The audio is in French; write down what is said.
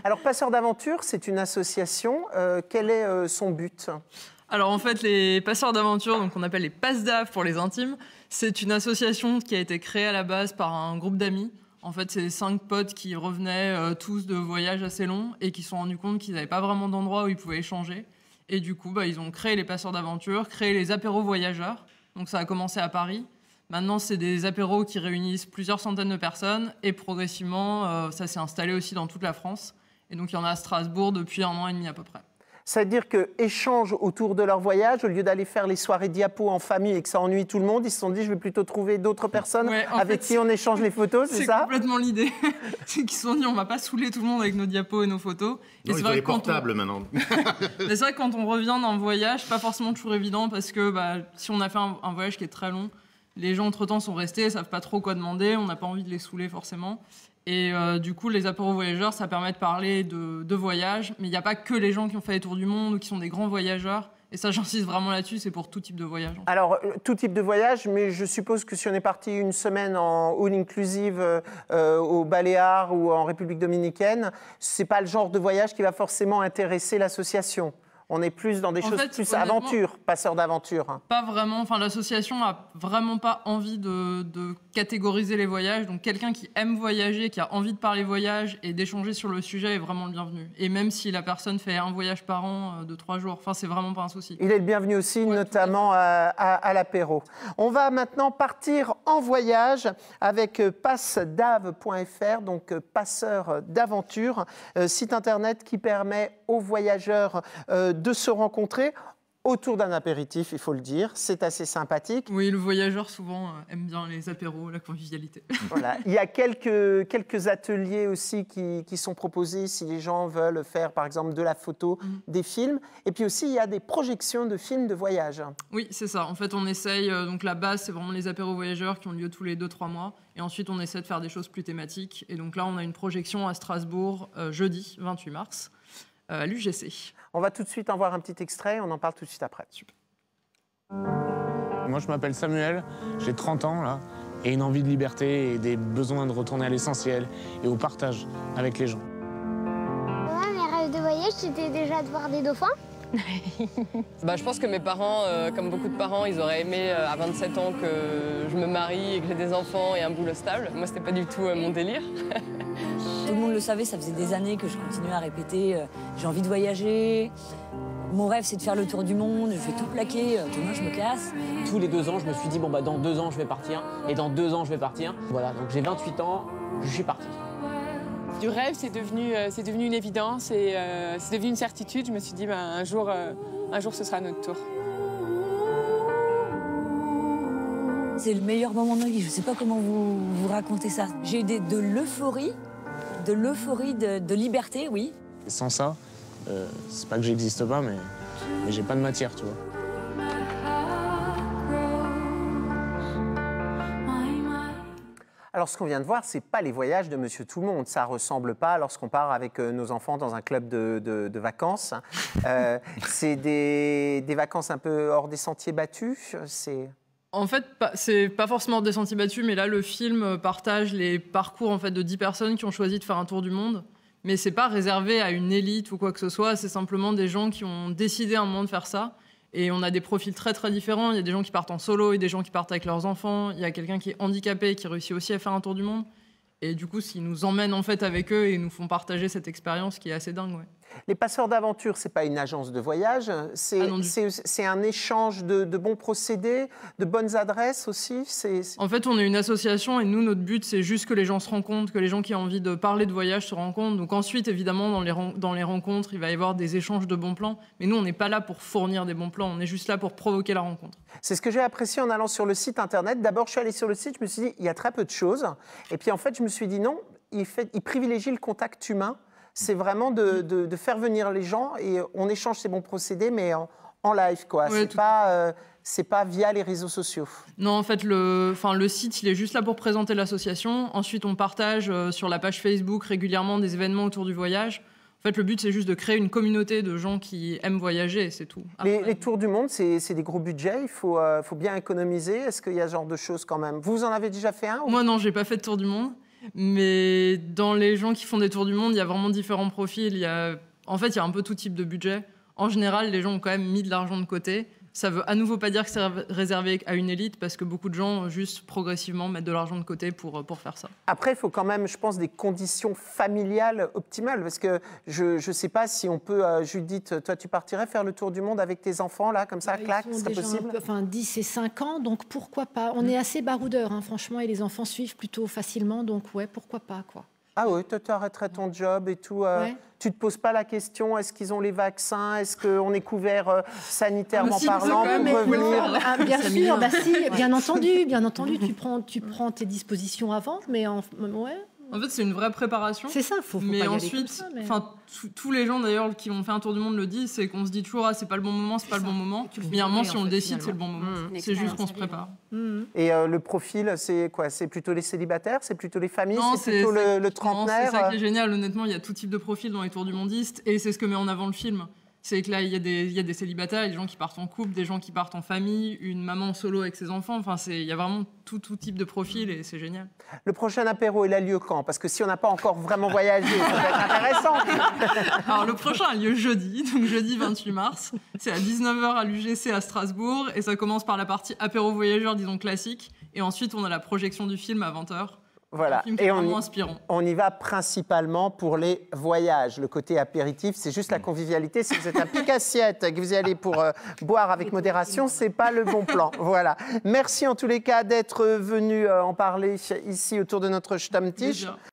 Alors, Passeurs d'aventure, c'est une association. Quel est son but? Alors en fait, les passeurs d'aventure, donc on appelle les passe-dav pour les intimes, c'est une association qui a été créée à la base par un groupe d'amis. En fait, c'est 5 potes qui revenaient tous de voyages assez longs et qui se sont rendus compte qu'ils n'avaient pas vraiment d'endroit où ils pouvaient échanger. Et du coup, ils ont créé les passeurs d'aventure, créé les apéros voyageurs. Donc ça a commencé à Paris. Maintenant, c'est des apéros qui réunissent plusieurs centaines de personnes et progressivement, ça s'est installé aussi dans toute la France. Et donc, il y en a à Strasbourg depuis 1 an et demi à peu près. Ça veut dire qu'échangent autour de leur voyage, au lieu d'aller faire les soirées diapos en famille et que ça ennuie tout le monde, ils se sont dit je vais plutôt trouver d'autres personnes avec qui on échange les photos, c'est ça? C'est complètement l'idée. C'est qu'ils se sont dit on va pas saouler tout le monde avec nos diapos et nos photos. Non, il faut les portables maintenant. C'est vrai que quand on revient d'un voyage, pas forcément toujours évident parce que si on a fait un voyage qui est très long, les gens entre-temps sont restés, savent pas trop quoi demander, on n'a pas envie de les saouler forcément. Et du coup, les apéros voyageurs, ça permet de parler de voyage. Mais il n'y a pas que les gens qui ont fait les tours du monde ou qui sont des grands voyageurs. Et ça, j'insiste vraiment là-dessus, c'est pour tout type de voyage. Alors, tout type de voyage, mais je suppose que si on est parti une semaine en all-inclusive aux Baléares ou en République dominicaine, ce n'est pas le genre de voyage qui va forcément intéresser l'association. On est plus dans des choses plus aventure, passeurs d'aventure. Pas vraiment. Enfin, l'association n'a vraiment pas envie de catégoriser les voyages. Donc, quelqu'un qui aime voyager, qui a envie de parler voyage et d'échanger sur le sujet est vraiment le bienvenu. Et même si la personne fait un voyage par an de 3 jours, enfin, c'est vraiment pas un souci. Il est le bienvenu aussi, notamment à l'apéro. On va maintenant partir en voyage avec passedav.fr, donc passeurs d'aventure, site internet qui permet aux voyageurs de se rencontrer autour d'un apéritif, il faut le dire. C'est assez sympathique. Oui, le voyageur, souvent, aime bien les apéros, la convivialité. Voilà. Il y a quelques ateliers aussi qui sont proposés si les gens veulent faire, par exemple, de la photo, des films. Et puis aussi, il y a des projections de films de voyage. Oui, c'est ça. En fait, on essaye... donc, la base, c'est vraiment les apéros voyageurs qui ont lieu tous les 2-3 mois. Et ensuite, on essaie de faire des choses plus thématiques. Et donc là, on a une projection à Strasbourg, jeudi 28 mars. À l'UGC. On va tout de suite en voir un petit extrait, on en parle tout de suite après. Super. Moi, je m'appelle Samuel, j'ai 30 ans, là, et une envie de liberté et des besoins de retourner à l'essentiel et au partage avec les gens. Moi, mes rêves de voyage, c'était déjà de voir des dauphins. Je pense que mes parents, comme beaucoup de parents, ils auraient aimé à 27 ans que je me marie et que j'ai des enfants et un boulot stable. Moi, c'était pas du tout mon délire. Tout le monde le savait, ça faisait des années que je continuais à répéter j'ai envie de voyager. Mon rêve, c'est de faire le tour du monde. Je vais tout plaquer. Demain, je me casse. Tous les 2 ans, je me suis dit, dans 2 ans, je vais partir. Et dans 2 ans, je vais partir. Voilà, donc j'ai 28 ans, je suis parti. Du rêve, c'est devenu une évidence et c'est devenu une certitude. Je me suis dit, un jour, ce sera notre tour. C'est le meilleur moment de ma vie. Je ne sais pas comment vous raconter ça. J'ai eu de l'euphorie, de liberté, oui. Et sans ça, c'est pas que j'existe pas, mais j'ai pas de matière, tu vois. Alors, ce qu'on vient de voir, c'est pas les voyages de Monsieur Tout-le-Monde. Ça ressemble pas lorsqu'on part avec nos enfants dans un club de vacances. C'est des vacances un peu hors des sentiers battus. En fait, c'est pas forcément des sentiers battus, mais là, le film partage les parcours en fait, de 10 personnes qui ont choisi de faire un tour du monde. Mais c'est pas réservé à une élite ou quoi que ce soit, c'est simplement des gens qui ont décidé à un moment de faire ça. Et on a des profils très très différents. Il y a des gens qui partent en solo et des gens qui partent avec leurs enfants. Il y a quelqu'un qui est handicapé et qui réussit aussi à faire un tour du monde. Et du coup, ils nous emmènent en fait avec eux et nous font partager cette expérience qui est assez dingue. Ouais. Les passeurs d'aventure, c'est pas une agence de voyage, c'est un échange de bons procédés, de bonnes adresses aussi. En fait, on est une association et nous, notre but, c'est juste que les gens se rencontrent, que les gens qui ont envie de parler de voyage se rencontrent. Donc ensuite, évidemment, dans les rencontres, il va y avoir des échanges de bons plans. Mais nous, on n'est pas là pour fournir des bons plans, on est juste là pour provoquer la rencontre. C'est ce que j'ai apprécié en allant sur le site internet. D'abord, je suis allée sur le site, je me suis dit, il y a très peu de choses. Et puis en fait, je me suis dit non, il privilégie le contact humain. C'est vraiment de faire venir les gens et on échange ces bons procédés, mais en live, quoi. Ouais, c'est pas via les réseaux sociaux. Non, en fait, le site, il est juste là pour présenter l'association. Ensuite, on partage sur la page Facebook régulièrement des événements autour du voyage. En fait, le but, c'est juste de créer une communauté de gens qui aiment voyager, c'est tout. Les tours du monde, c'est des gros budgets, il faut bien économiser. Est-ce qu'il y a ce genre de choses quand même? Vous en avez déjà fait un ou... Moi, non, j'ai pas fait de tour du monde. Mais dans les gens qui font des tours du monde, il y a vraiment différents profils. En fait, il y a un peu tout type de budget. En général, les gens ont quand même mis de l'argent de côté. Ça veut à nouveau pas dire que c'est réservé à une élite, parce que beaucoup de gens, juste progressivement, mettent de l'argent de côté pour faire ça. Après, il faut quand même, je pense, des conditions familiales optimales, parce que je ne sais pas si on peut, Judith, toi, tu partirais faire le tour du monde avec tes enfants, là, comme ça, clac, c'est possible? 10 et 5 ans, donc pourquoi pas? On est assez baroudeurs, hein, franchement, et les enfants suivent plutôt facilement, donc ouais, pourquoi pas, quoi. Ah oui, toi, tu arrêterais ton job et tout. Tu ne te poses pas la question, est-ce qu'ils ont les vaccins? Est-ce qu'on est couvert sanitairement parlant pour revenir? Bien sûr, bah si, bien entendu, tu prends tes dispositions avant, mais ouais. En fait, c'est une vraie préparation. C'est ça, faut mais pas y ensuite, aller comme ça, mais... tous les gens d'ailleurs qui ont fait un tour du monde le disent, c'est qu'on se dit toujours c'est pas le bon moment, c'est pas le bon moment. Mais à un moment, si on le décide, c'est le bon moment. C'est juste qu'on se prépare. Et le profil, c'est quoi? C'est plutôt les célibataires? C'est plutôt les familles? C'est plutôt le trentenaire? C'est ça qui est génial. Honnêtement, il y a tout type de profil dans les tours du mondistes, et c'est ce que met en avant le film. C'est que là, il y a des célibataires, il y a des gens qui partent en couple, des gens qui partent en famille, une maman solo avec ses enfants. Enfin, il y a vraiment tout type de profil, et c'est génial. Le prochain apéro, il a lieu quand? Parce que si on n'a pas encore vraiment voyagé, ça va être intéressant. Alors, le prochain a lieu jeudi, donc jeudi 28 mars. C'est à 19h à l'UGC à Strasbourg, et ça commence par la partie apéro voyageur, disons classique. Et ensuite, on a la projection du film à 20h. Voilà, et on y va principalement pour les voyages. Le côté apéritif, c'est juste la convivialité. Si vous êtes un pique-assiette et que vous y allez pour boire avec modération, c'est pas le bon plan. Voilà. Merci en tous les cas d'être venu en parler ici autour de notre Stammtisch.